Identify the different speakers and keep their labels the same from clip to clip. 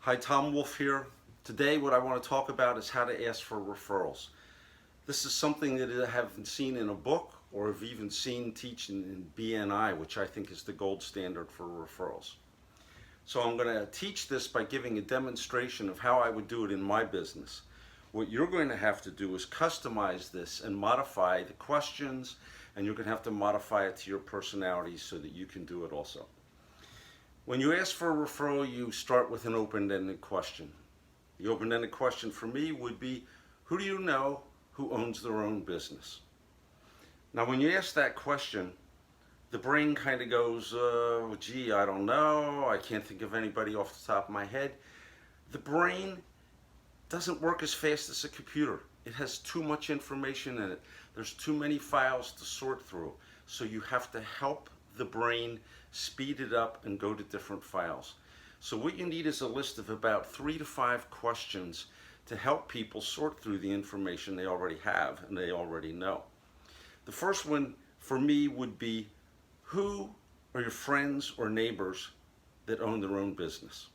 Speaker 1: Hi, Tom Wolf here. Today what I want to talk about is how to ask for referrals. This is something that I haven't seen in a book or have even seen teaching in BNI, which I think is the gold standard for referrals. So I'm going to teach this by giving a demonstration of how I would do it in my business. What you're going to have to do is customize this and modify the questions, and you're going to have to modify it to your personality so that you can do it also. When you ask for a referral, you start with an open-ended question. The open-ended question for me would be, who do you know who owns their own business? Now, when you ask that question, the brain kind of goes, gee, I don't know. I can't think of anybody off the top of my head. The brain doesn't work as fast as a computer. It has too much information in it. There's too many files to sort through. So you have to help the brain speed it up and go to different files. So what you need is a list of about 3 to 5 questions to help people sort through the information they already have and they already know. The first one for me would be, who are your friends or neighbors that own their own business?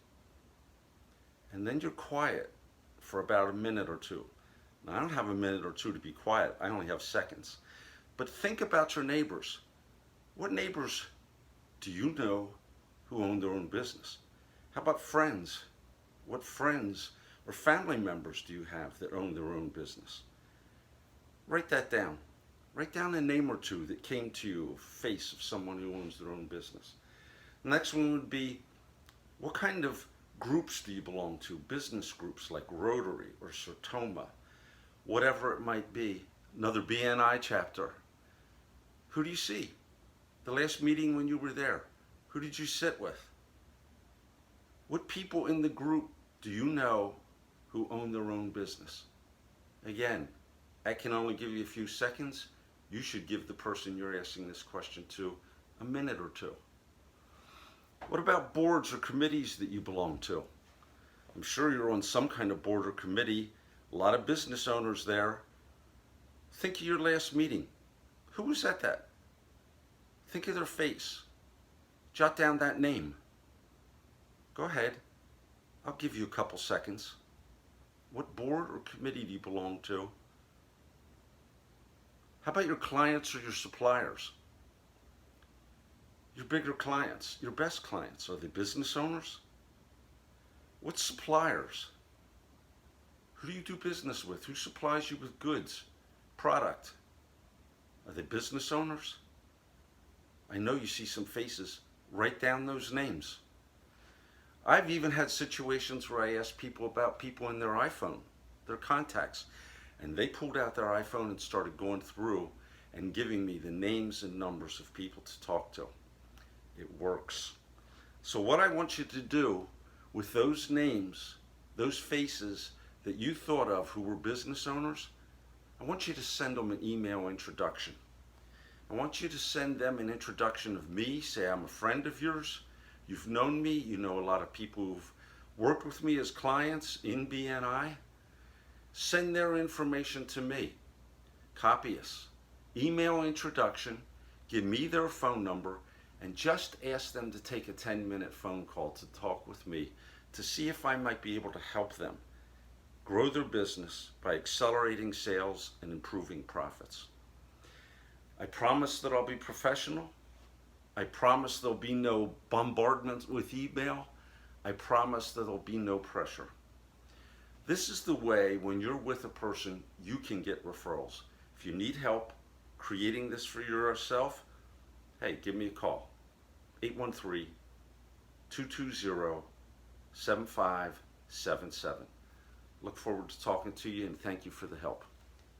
Speaker 1: And then you're quiet for about a minute or two. Now, I don't have a minute or two to be quiet. I only have seconds. But think about your neighbors. What neighbors do you know who own their own business? How about friends? What friends or family members do you have that own their own business? Write that down. Write down a name or two that came to you, a face of someone who owns their own business. The next one would be, what kind of groups do you belong to? Business groups like Rotary or Sertoma, whatever it might be. Another BNI chapter. Who do you see? The last meeting when you were there, who did you sit with? What people in the group do you know who own their own business? Again, I can only give you a few seconds. You should give the person you're asking this question to a minute or two. What about boards or committees that you belong to? I'm sure you're on some kind of board or committee. A lot of business owners there. Think of your last meeting. Who was at that? Think of their face. Jot down that name. Go ahead. I'll give you a couple seconds. What board or committee do you belong to? How about your clients or your suppliers? Your bigger clients, your best clients, are they business owners? What suppliers? Who do you do business with? Who supplies you with goods, product? Are they business owners? I know you see some faces. Write down those names. I've even had situations where I asked people about people in their iPhone, their contacts, and they pulled out their iPhone and started going through and giving me the names and numbers of people to talk to. It works. So what I want you to do with those names, those faces that you thought of who were business owners, I want you to send them an email introduction. I want you to send them an introduction of me. Say, I'm a friend of yours. You've known me. You know a lot of people who've worked with me as clients in BNI. Send their information to me. Copy us. Email introduction. Give me their phone number and just ask them to take a 10-minute phone call to talk with me to see if I might be able to help them grow their business by accelerating sales and improving profits. I promise that I'll be professional. I promise there'll be no bombardment with email. I promise that there'll be no pressure. This is the way, when you're with a person, you can get referrals. If you need help creating this for yourself, hey, give me a call. 813-220-7577. Look forward to talking to you, and thank you for the help.